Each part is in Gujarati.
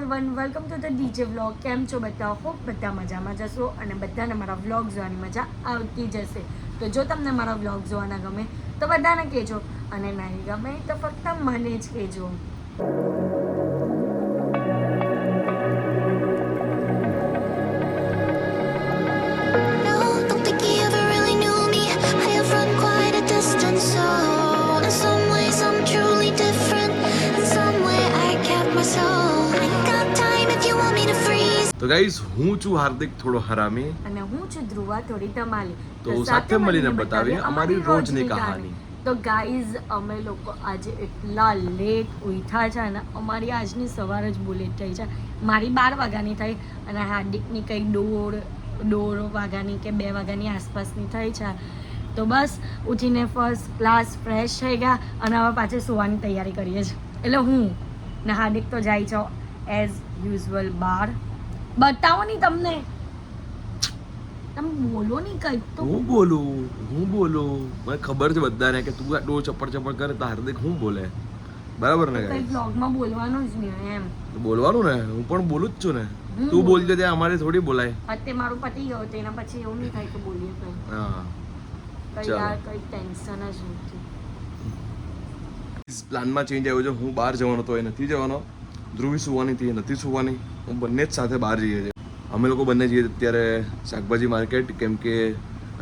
Everyone, welcome to the DJ vlog. કેમ છો બધા? હોપ બધા મજામાં જશો અને બધાને મારા વ્લોગ જોવાની મજા આવતી જશે. તો જો તમને મારા વ્લોગ જોવાના ગમે તો બધાને કહેજો, અને નહીં ગમે તો ફક્ત મને જ કહેજો. તો ગાઈઝ, હું છું હાર્દિક થોડો હરામી અને હું છું ધ્રુવા થોડી ધમાલી. તો સાથે મળીને બતાવીએ અમારી રોજની કહાની. તો ગાઈઝ, અમે લોકો આજે એટલા લેટ ઉઠ્યા છે ને, અમારી આજની સવાર જ બહુ લેટ થઈ છે. મારી 12 વાગ્યાની થઈ અને હાર્દિકની કંઈક દોઢ વાગ્યાની કે 2 વાગ્યાની આસપાસની થઈ છે. તો બસ ઉઠીને ફર્સ્ટ ક્લાસ ફ્રેશ થઈ ગયા અને હવે પાછી સુવાની તૈયારી કરીએ છીએ. એટલે હું ને હાર્દિક તો જાય છે એઝ યુઝ્યુઅલ બહાર. બતાવો નહીં તમને, તમે બોલો નહીં કંઈક તો. હું બોલું મને ખબર છે બધાને કે તું આટલું ચપડ કરે તો હાર્દિક હું બોલે, બરાબર ને? કંઈક બ્લોગમાં બોલવાનું જ નહીં એમ. બોલવાનું ને, હું પણ બોલું જ છું ને. તું બોલજે ત્યાં અમારે થોડી બોલાય. અત્યારે મારું પતિ ગયો તો એના પછી એવું નહીં થાય કે બોલીએ કંઈ. હા, કંઈ યાર કંઈ ટેન્શન જ નથી. પ્લાનમાં ચેન્જ આવ્યો છે. હું બહાર જવાનો તો એ નથી જવાનો, ધ્રુવી સુવાની હતી એ નથી સુવાની. હું બંને જ સાથે બહાર જઈએ છીએ. અમે લોકો બંને જઈએ અત્યારે શાકભાજી માર્કેટ, કેમ કે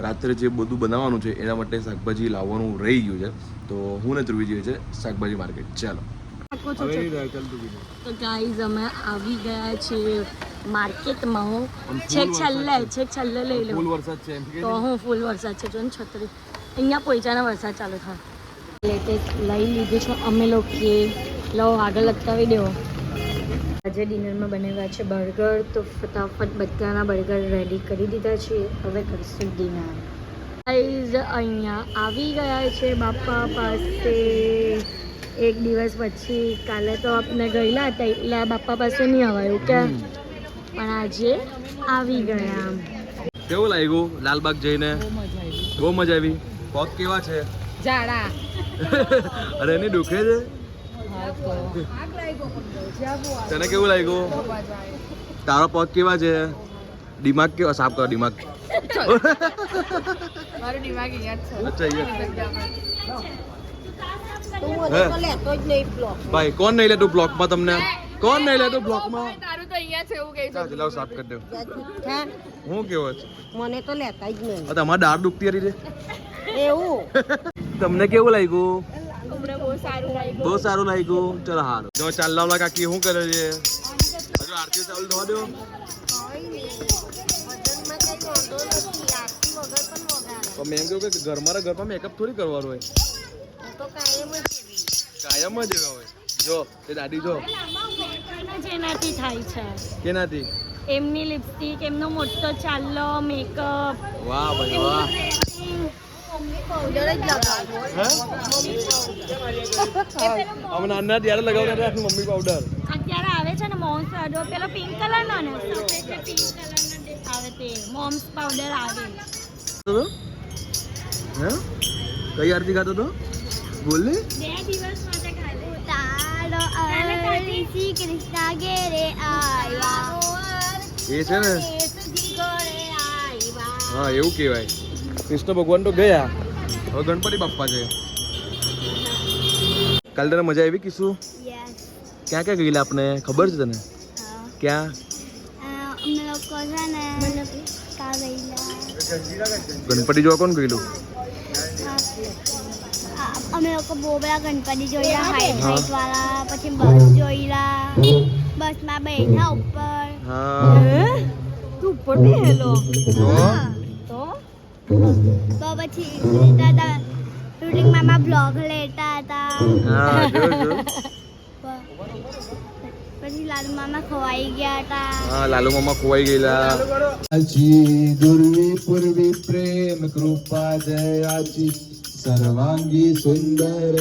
રાત્રે જે બધું બનાવવાનું છે એના માટે શાકભાજી લાવવાનું રહી ગયું છે. તો હું ને ધ્રુવી જઈએ છીએ શાકભાજી માર્કેટ. ચાલો. તો ગાઈઝ, અમે આવી ગયા છીએ માર્કેટમાં. છેક છેલ્લે લઈ લો. ફૂલ વરસાદ છે એમ કે તો હું ફૂલ વરસાદ છે. જો ને છત્રી અહીંયા પહોંચ્યાને વરસાદ ચાલુ થાય. લેટેસ્ટ લઈ લીધું છે અમે લોકોએ. લો આગળ લટકાવી દેવો. આજે ડિનરમાં બનાવ્યા છે બર્ગર. તો ફટાફટ બધાના બર્ગર રેડી કરી દીધા છે. હવે કરશું ડિનર. ગાઈઝ, અહીંયા આવી ગયા છે બાપા પાસે. એક દિવસ પછી, કાલે તો આપણે ગયેલા હતા એટલે બાપા પાસે નહીં અવાયું કે, પણ આજે આવી ગયા. કેવું લાગ્યું લાલબાગ જઈને? બહુ મજા આવી. પગ કેવા છે? જાડા. અરે એની દુખે છે. તને કેવું લાગ્યું? તારો પગ કેવા છે? દિમાગ કેવા? સાફ કરો દિમાગ. મારું દિમાગ અહીંયા અચ્છા, ભાઈ કોણ નહીં લેતું બ્લોકમાં? તમને કોણ નહીં લેતું બ્લોકમાં? તારું તો અહીંયા છે એવું કહી દઉં. લાવ સાફ કરી દઉં. હું કેવો છે? મને તો લેતા જ નહીં. તમારે દાળ દુખતી હતી એવું. તમને કેવું લાગ્યું? બહુ સારું લાગ્યું. બહુ સારું લાગ્યું. ચલો હારું. જો ચાલલા કાકી શું કરે છે? હજુ આરતી ચાલુ થવા દો. મેં એમ કહ્યું કે ઘરમાં મેકઅપ થોડી કરવાનું હોય. કાયમ જ એવા હોય. જો એ દાદી જો જેનાથી થાય છે. કેનાથી? એમની લિપસ્ટિક, એમનો મોટો ચાલ્લો, મેકઅપ. વાહ ભાઈ વાહ. અમે નાના ત્યારે લગાવતા હતા મમ્મી પાવડર. અત્યારે આવે છે ને મોમ્સ પાવડર, પેલો પિંક કલર નો ને પિંક કલર આવે તે મોમ્સ પાવડર આવે. હે? કઈ આરતી ખાતો તો? બોલ ને. 2 દિવસ માટે ખાલી. એ છે ને, હા એવું કહેવાય. કૃષ્ણ ભગવાન તો ગયા, હવે ગણપતિ બાપ્પા છે. કાલે તને મજા આવી કીશું? ક્યાં ક્યાં ગયેલા આપણે ખબર છે તને? ક્યાં? ગણપતિ જોવા કોણ ગયેલું? અમે લોકો બહુ બધા ગણપતિ જોયા, હાઈટ વાળા. પછી બસ જોયેલા, બસમાં બેઠા ઉપર. હા, તું ઉપર બેહેલો તો તો પછી દાદા શૂટિંગમાં બ્લોગ લેતા હતા. હા જો પછી લાલુ મામા ખવાઈ ગયા હતા. હા, લાલુ મામા ખોવાઈ ગયેલા. दुर्वी पूर्वी प्रेम कृपा दयाची सर्वांगी सुंदर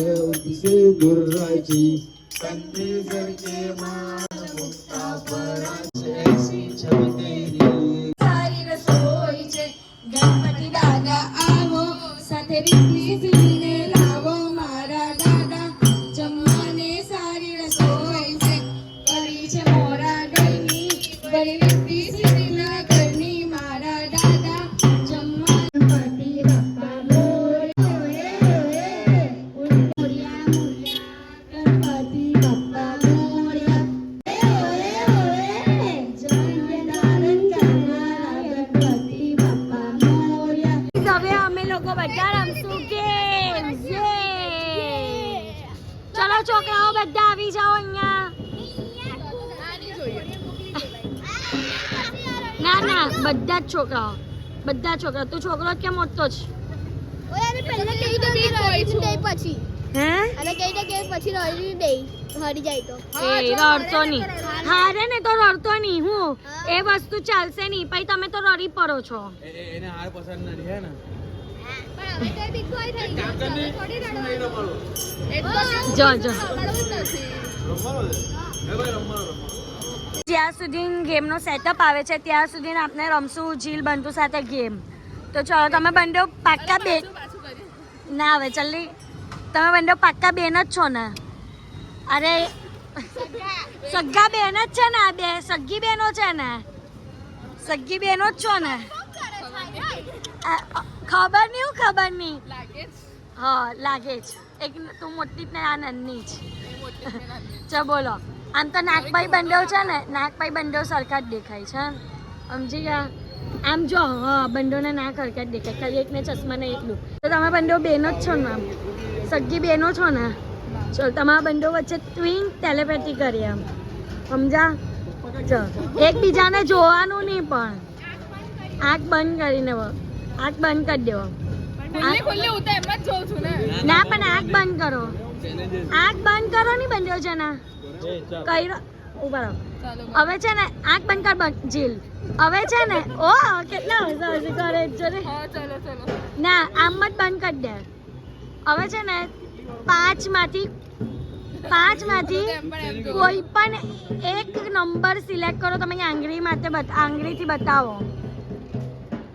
उसे दुर्राची कंदे जरके मान मुक्ता पराचे ऐसी छब तेरी સારી રસોઈ છે ગણપતિ દાદા આવો સાથે રીતિ સીને લાવો મારા દાદા જમવાને સારી રસોઈ છે કરી છે મોરા છોકરાઓ બધા આવી જાઓ અહીંયા. ના ના બધા જ છોકરાઓ, બધા છોકરા. તું છોકરો જ કે મોટો જ? ઓય અરે પહેલા કહી દો કે રડી દે પછી. હે અને કહી દે કે પછી રડી દે હરી જાય તો. એ રડતો નહીં. હારે ને તો રડતો નહીં. હું એ વસ્તુ ચાલશે નહીં. પછી તમે તો રડી પડો છો. એને હાર પસંદ નથી હે ને પણ હવે તો બિગ બોય થઈ ગયો થોડી રડવાનું. જો જો જ્યાં સુધી ગેમનો સેટઅપ આવે છે ત્યાં સુધી આપણે રમશું જીલ બંટુ સાથે ગેમ. તો ચલો તમે બંને પાક્કા બે ના આવે જલ્દી. તમે બંને પાક્કા બેન જ છો ને? અરે સગ્ગા બેન જ છે ને? આ બે સગ્ગી બેનો છે ને? સગ્ગી બેનો જ છો ને? ખબર નહીં. હું ખબર નહીં. હા લાગે જ. એક તું મોટી જ ને આ નાની જ. ચલો બોલો. આમ તો નાગભાઈ બંડો છે ને, નાગભાઈ બંડો સરખા જ દેખાય છે. સમજી ગયા? આમ જો હા બંડોને નાક સરખા જ દેખાય, ખાલી એકને ચશ્મા ને એકલું. તો તમે બંડો બેનો જ છો ને? આમ સગ્ગી બેનો છો ને? ચલો તમારા બંડો વચ્ચે ટ્વિન ટેલિપેથી કરીએ આમ. સમજા? ચલો એકબીજાને જોવાનું નહીં પણ આંખ બંધ કરીને આંખ બંધ કરી દેવો. ના પણ આંખ બંધ કરો. આંખ બંધ કરો નહીં બંધ્યો છે ને કઈ ઉભા રહો. હવે છે ને આંખ બંધ કર જીલ. હવે છે ને ઓ કેટલા હસી કરે છે ને. ના આમ જ બંધ કરી દે. હવે છે ને પાંચમાંથી કોઈ પણ એક નંબર સિલેક્ટ કરો. તમે આંગળી માટે આંગળીથી બતાવો.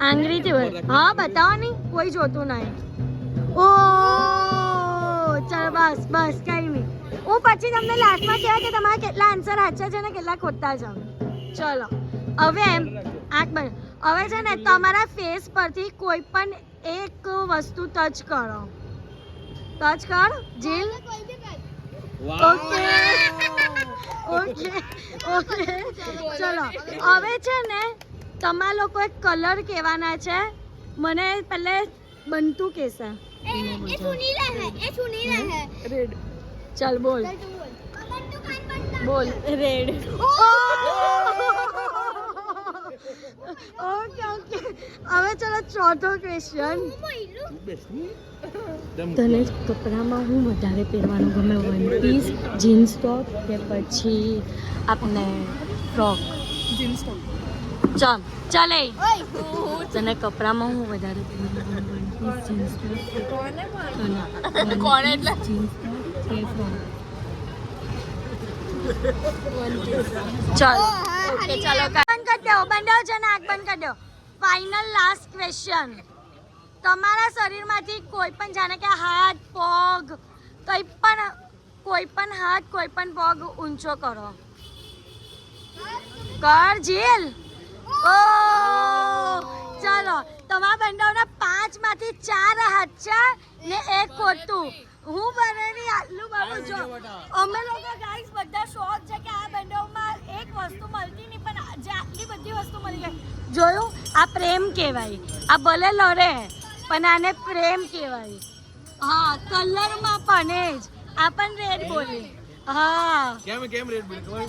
આંગળીથી હા બતાવો નહીં, કોઈ જોતું નહીં. ઓ ચાલ બસ બસ કઈ નહીં. હું પછી તમને લાસ્ટમાં કહેવાય કે તમારા કેટલા આન્સર સાચા છે ને કેટલા ખોટા છે. ચલો હવે આંખ બંધ. હવે છે ને તમારા ફેસ પરથી કોઈ પણ એક વસ્તુ ટચ કરો. ટચ કર જીલ. ઓકે ઓકે ઓકે ચલો હવે છે ને તમારા લોકો એક કલર કહેવાના છે. મને પહેલે બંટુ કહેશે. એ સુનીલા હે રેડ. ચાલ બોલ બોલ રેડ. ઓકે ઓકે હવે ચલો ચોથો ક્વેશ્ચન. તને કપડામાં હું વધારે પહેરવાનું ગમે? વન પીસ, જીન્સ ટોપ કે પછી આપણે ફ્રોક? Jeans top. ચાલ ચાલે. તને કપડામાં હું વધારે પહેરવાનું? વન પીસ, જીન્સ ટોપ કોણ એટલે જીન્સ ટોપ કે ફ્રોક? ચાલો ઓકે ચાલો બંધ કરી દો. બંધ છે ને આંખ બંધ કરી દો. Final last question. તમારા શરીરમાંથી કોઈ પણ જાણે કે હાથ પગ કોઈ પણ હાથ કોઈ પણ પગ ઊંચો કરો. કર જીલ. ઓ ચાલો તમારા બંધાવના 5 માંથી 4 હાથ છે ને એક ખોટું. હું બનેની આટલું બાબુ જો અમે લોકો ગાઈસ બધા શોખ છે કે આ બંધાવમાં એક વસ્તુ મળતી નહીં પણ જે આટલી બધી વસ્તુ મળી ગઈ. જોયું? આ પ્રેમ કહેવાય. આ ભલે લડે પણ આને પ્રેમ કહેવાય. હા કલરમાં પણ જ આ પણ રેડ બોલી. હા કેમ રેડ બોલી ખબર?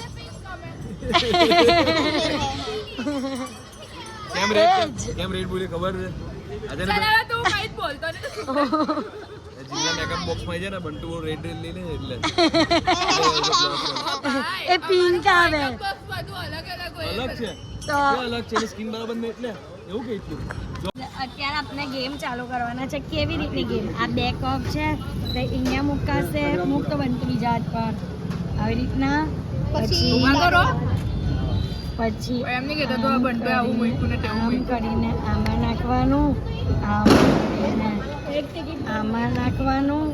કેમ રેડ બોલી ખબર છે? આજે ચલા તું કઈ જ બોલતો ને. જીલા મેકઅપ બોક્સ માં છે ને બંટુ રેડ લઈ લે એટલે એ પિંક આવે. અલગ છે તો અલગ છે સ્કિન બરાબર ને એટલે એવું કે એટલું. અત્યારે આપણે ગેમ ચાલુ કરવાના છે. કેવી રીતની ગેમ? આ બે કપ છે તો અહીંયા મુકાશે. મૂક તો બંટુ બીજા હાથ પર આવી રીતના. પછી એમને કહેતા તો આ બંટુ આવું મૂક્યું ને તેવું આમ કરીને આમાં નાખવાનું, આમ કરીને આમાં નાખવાનું,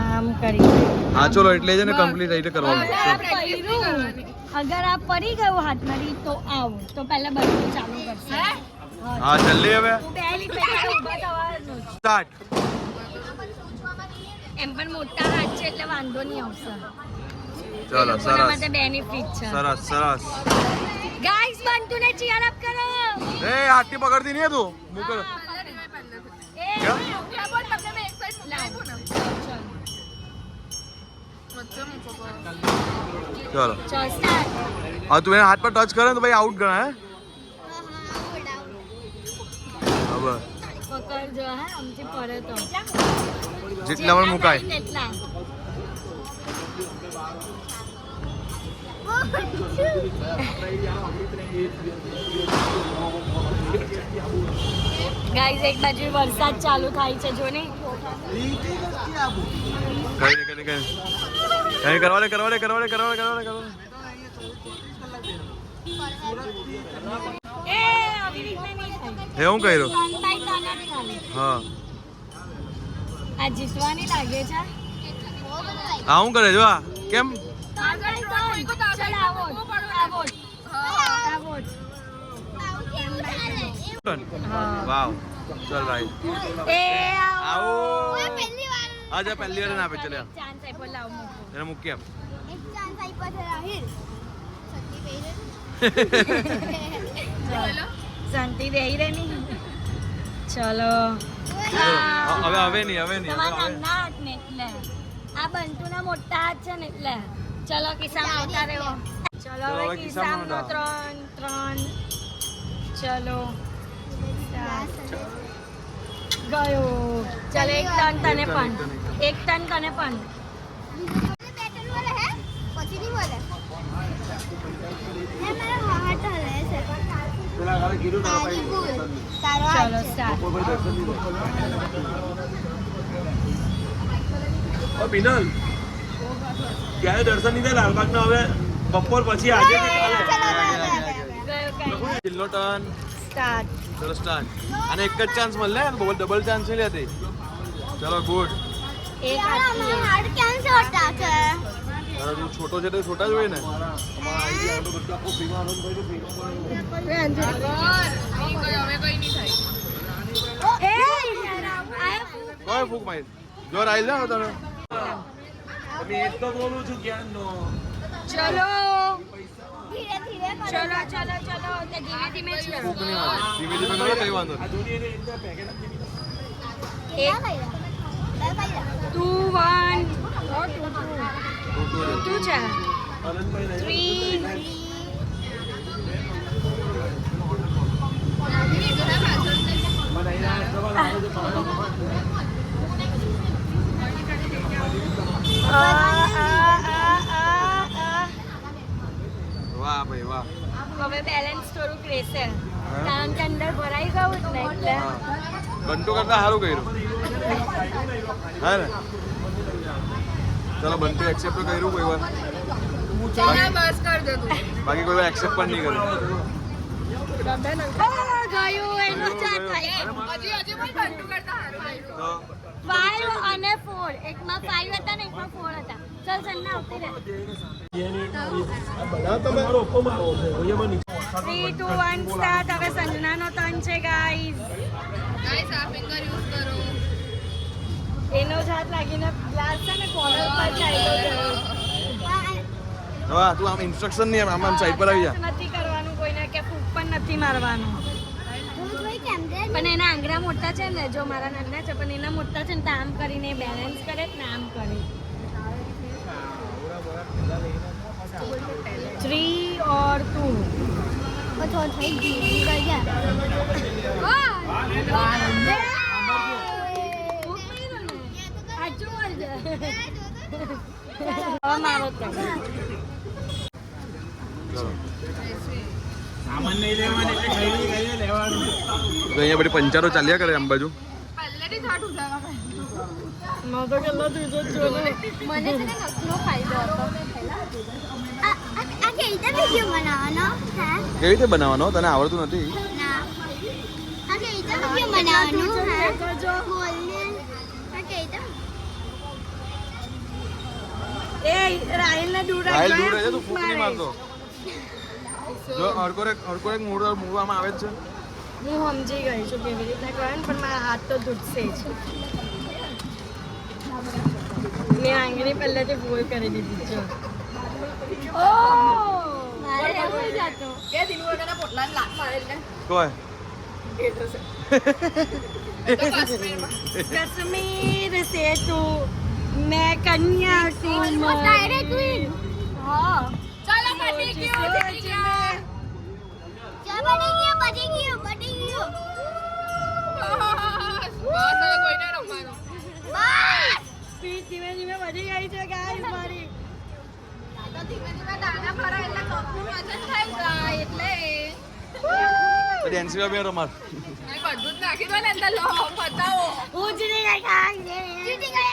આમ કરી. હા ચલો એટલે છે ને કમ્પ્લીટ રીતે કરવાનું. અગર આ પડી ગયું હાથમાંથી તો આવું. તો પહેલા બંટુ ચાલુ કરશે. હા જલ્દી હવે તું બે લીટ બેઠા ઊભા થવાનું. સ્ટાર્ટ. એમ પણ મોટા હાથ છે એટલે વાંધો નહીં આવશે. ચલો એના સરસ માટે બેનિફિટ છે. સરસ સરસ. ગાઈસ બંટુને ચીયર અપ કરો. એ હાથથી પકડતી નહીં તું મૂકો. એ ક્યાં? લાવ. ચાલો. ચલો ચલ સ્ટાર્ટ. હવે તું એને હાથ પર ટચ કરે ને તો ભાઈ આઉટ ગણાય હવે પકડજો હે આમથી પડે તો જેટલા પણ મુકાય એટલા ગાઈઝ એક બાજુ વરસાદ ચાલુ થાય છે જો ને કઈ કરવા દે એ આવી રીતના નહીં થાય. એ હું કર્યું તન બાય તન જ ખાલી. હા આ જીતવાની લાગે છે આ હું કરે જો આ કેમ તન બાય તન. ચાલ આવો જ. વાવ ચલ ભાઈ એ આવો આવો પહેલી વાર આજા પહેલી વાર ના આપે ચલે ચાન્સ આપ્યો લાવ મૂકો. એને મૂક કેમ એક ચાન્સ આપ્યો છે રાહિલ સત્તી પહેરે શાંતિ બેહી રહે ની ચલો હવે નહીં તમારા નાના હાથ ને એટલે આ બંતુના મોટા હાથ છે ને એટલે ચલો કિસ્સામાં આવતા રહ્યો ચલો હવે કિસ્સામાં 3 ચલો ગયો ચલો એક ટન તને પણ બેટન બોલે હે પછી નહીં બોલે એ મારા હાથ હલે છે તારી ભૂલ તારો હાથ ચલો છે. સ્ટાર્ટ બિનલ ક્યારે દર્શન નહીં થાય લાલબાગના હવે બપોર પછી આજે ચલો, ગયો કઈ કિલ્લો ટર્ન સ્ટાર્ટ ચલો સ્ટાર્ટ અને એક જ ચાન્સ મળે ને ડબલ ચાન્સ નહીં લેતી ચલો ગુડ એક यार હાથ हमें हार्ड कैसे होता है અરે તું છોટો છે તો છોટા જ હોય ને હવે કઈ નહીં થાય. કોઈ ફૂક મારી જો રાઈલ જાવ તમે અમે એક તો બોલું છું જ્ઞાનનો ચલો धीरे धीरे ચલો તે ધીમે ધીમે જ કરો ફૂક નહીં મારી ધીમે ધીમે કરો કઈ વાંધો આ જોડી એને એકદમ પેકેટ આપી દીધા. એક 2 1 2 છે આનંદભાઈ 3 વાહ ભાઈ વાહ હવે બેલેન્સ થોડુંક રહેશે કારણ કે અંદર ભરાઈ ગયું જ ને એટલે ઘંટો કરતા સારું કર્યું હા ને ચલો બંટુ એક્સેપ્ટ તો કર્યું કોઈ વાર ના બસ કર દે તું. બાકી કોઈ વાર એક્સેપ્ટ પણ નહીં કર્યું ગયું એનો ચાર થાય હજી પણ બંધુ કરતા હારું લાગ્યું. તો 5 અને 4 એકમાં 5 હતા ને એકમાં 4 હતા ચલ સન્ના આવતી રહે બધા તમારો ઓપ્પો મારો ઓયમાં નીચે 3 2 1 સ્ટાર્ટ હવે સંજનાનો ટર્ન છે ગાઈઝ ગાઈસ આ ફિંગર યુઝ કરો. એનો જ હાથ લાગીને ગ્લાસ છે ને કોર્નર પર ચાલ્યો ગયો હવે તું આમ ઇન્સ્ટ્રક્શન નહીં આમ આમ સાઈડ પર આવી જા નથી કરવાનું કોઈને કે ફૂક પણ નથી મારવાનું પણ એના આંગળા મોટા છે ને જો મારા નાના છે પણ એના મોટા છે ને તો આમ કરીને બેલેન્સ કરે ને આમ કરે 3 और 2 वो थोड़ा थोड़ी धीरे कर गया સામાન નહીં લેવાનું એટલે કઈ લેવાનું તો અહીંયા બધી પંચારો ચાલ્યા કરે આમ બાજુ પહેલેથી થાટ ઉઠાવવા મને છે ને નખનો ફાયદો હતો આ કેવી રીતે વિડીયો બનાવવાનો હે કેવી રીતે બનાવવાનો તને આવડતું નથી ના આ કેવી રીતે વિડીયો બનાવવાનું હે બોલને આ કેવી રીતે એ રાહિલ ને દૂર રાઈલ દૂર રહે છે તું ફૂક નહીં મારતો જો હરકોરેક મૂળવામાં આવે જ છે હું સમજી ગઈ છું કેવી રીતના કરે પણ મારા હાથ તો તૂટશે જ મેં આંગળી પહેલાથી ભૂલ કરી દીધી છે મારે એવું જતો કે દિનુ વગરના પોટલાને લાત મારેલ ને કોઈ તો કાશ્મીરમાં કાશ્મીર સે તું मैं कन्याकुमारी डायरेक्ट क्वीन हाँ ચાલો પતી ગયું જીતી ગયા क्या बनेगी बनेगी बनेगी બસ હવે કોઈને રમવાનો बस સ્પીડ ધીમે ધીમે વધી ગઈ છે ગાઈસ મારી તો ધીમે ધીમે દાણા ભરાય એટલે કપનું વજન થઈ જાય એટલે ડેન્સી બે રમાર નહીં, બધું જ નાખી દો ને અંદર લો બતાવો હું જીતી ગઈ ગાઈસ जीती गया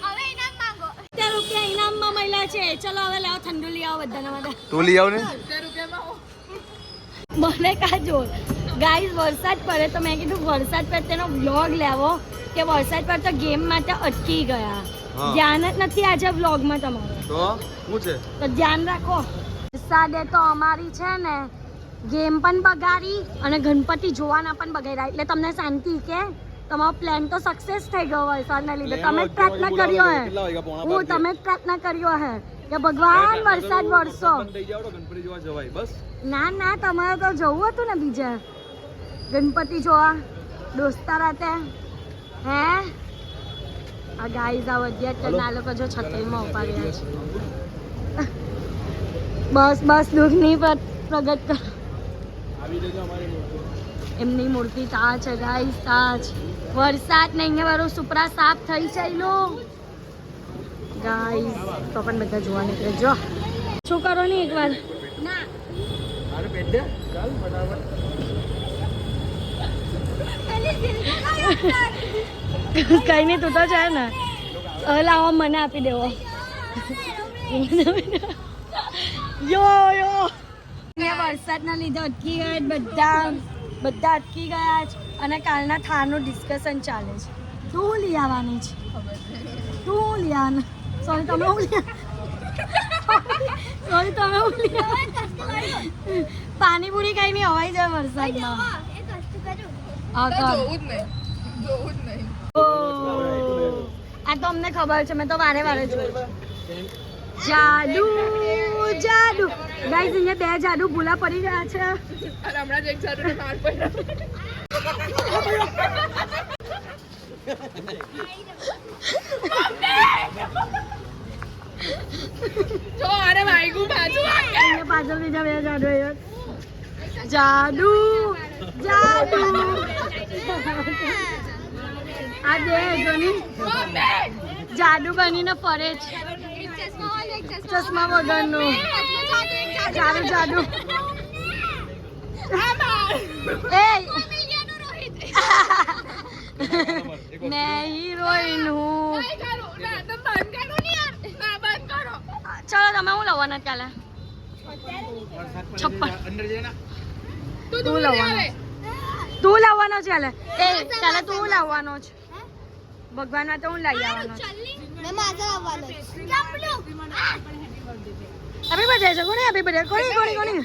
હવે ઇનામ માંગો 70 રૂપિયા ઇનામમાં મળ્યા છે ચલો હવે લાવો ઠંડુ લઈ આવો બધાના બધા તું લઈ આવ ને 70 રૂપિયામાં હું મને કાજો ગાઈસ વરસાદ પડે તો મેં કીધું વરસાદ પડે તેનો વ્લોગ લેવો કે વરસાદ પડે તો ગેમ માટે અટકી ગયા હા. ધ્યાન જ નથી આજે વ્લોગમાં તમારું તો શું છે તો ધ્યાન રાખો વરસાદે તો અમારી છે ને ગેમ પણ બગાડી અને ગણપતિ જોવાના પણ બગાડ્યા એટલે તમને શાંતિ કે તમારો પ્લાન તો સક્સેસ થઈ ગયો વરસાદના લીધે તમે જ પ્રાર્થના કર્યો હે હું તમે જ પ્રાર્થના કર્યો હે કે ભગવાન વરસાદ વરસો થઈ જાવ તો ગણપતિ જોવા જવાય બસ ના ના તમારે તો જવું હતું ને બીજે ગણપતિ જોવા દોસ્તા રાતે હે આ ગાઈઝ આ વડિયા આ લોકો જો છત્રીમાં ઉભા રહ્યા છે બસ બસ દુઃખની પ્રગટ કરો એમની મૂર્તિ તા છે ગાઈઝ તા છે વરસાદ ને અહીંયા વાળું સુપરા સાફ થઈ ચાલ્યો ગાઈઝ તો પણ બધા જોવા નીકળે જો શું કરો ને એકવાર ના કઈ નહીં તું તો છે ને હવે લાવો મને આપી દેવો યો વરસાદના લીધે અટકી ગયા બધા અટકી ગયા છે અને કાલના થારનું ડિસ્કશન ચાલે છે તું લઈ આવવાની છે તું લઈ આવવાનું સોરી તમે હું સોરી તમે હું લઈ પાણીપુરી કઈ નહીં હવાઈ જાય વરસાદમાં એક વસ્તુ કરું હા કર. જોવું જ નહીં આ તો અમને ખબર છે મેં તો વારે વારે જોયું જાદુ જાદુ ગાઈઝ અહીંયા બે જાદુ ભૂલા પડી ગયા છે અને હમણાં જ એક જાદુને માર પડ્યો જો અરે વાઈગુ પાછું અહીંયા પાછળ બીજા બે જાદુ જાદુ જાદુ આ બે જોની જાદુ બનીને ફરે છે ચશ્મા વગરનું જાદુ જાદુ એ मैं हीरोइन हूँ चलो તમે હું લાવવાના ચાલે 56 તું લાવવાનો ચાલે એ ચાલે તું લાવવાનો છે ભગવાન માટે હું લઈ આવવાનો છું મેં માજા આવવાનો હેપી બર્થડે છે કોની હેપી બર્થડે કોની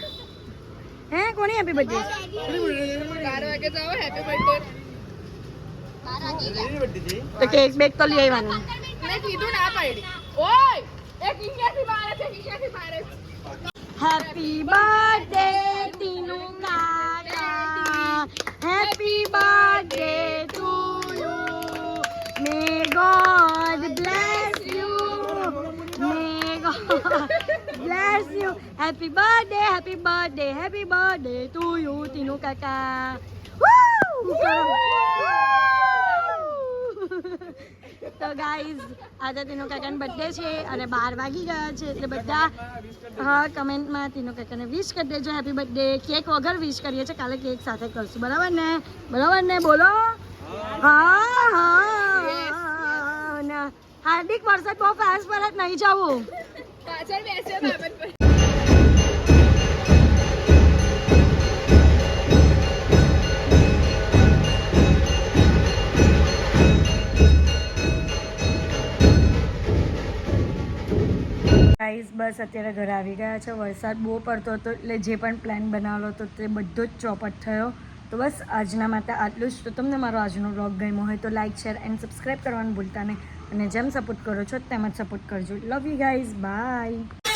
હે કોની હેપી બર્થડે 4 વાગે જાઓ હેપી બર્થડે તો કેક બેક તો લઈ આવવાનું મેં કીધું ના પાડી ઓય એક ઇન્ડિયાથી મારે છે ઇન્ડિયાથી મારે હેપી બર્થડે તીનુ કાકા happy birthday to you may God bless you may God bless you happy birthday to you Tinu કાકા તો ગાઈઝ આજે તીનો કાકાનો બર્થડે છે અને 12 વાગી ગયા છે એટલે બધા હા કમેન્ટમાં તીનો કાકાને વિશ કરી દેજો હેપી બર્થડે કેક વગર વિશ કરીએ છીએ કાલે કેક સાથે કરશું બરાબર ને બોલો હા ના હાર્દિક વરસાદ બહુ ફાસ્ટ પર જ નહીં જવું પાછળ બેસ્યો બાબત પર ગાઈઝ બસ અત્યારે ઘરે આવી ગયા છે વરસાદ બહુ પડતો હતો એટલે જે પણ પ્લાન બનાવેલો હતો તે બધો જ ચોપટ થયો તો બસ આજના માટે આટલું જ તો તમને મારો આજનો વ્લોગ ગમ્યો હોય તો લાઇક શેર એન્ડ સબસ્ક્રાઈબ કરવાનું ભૂલતા નહીં અને જેમ સપોર્ટ કરો છો તેમ જ સપોર્ટ કરજો લવ યુ ગાઈઝ બાય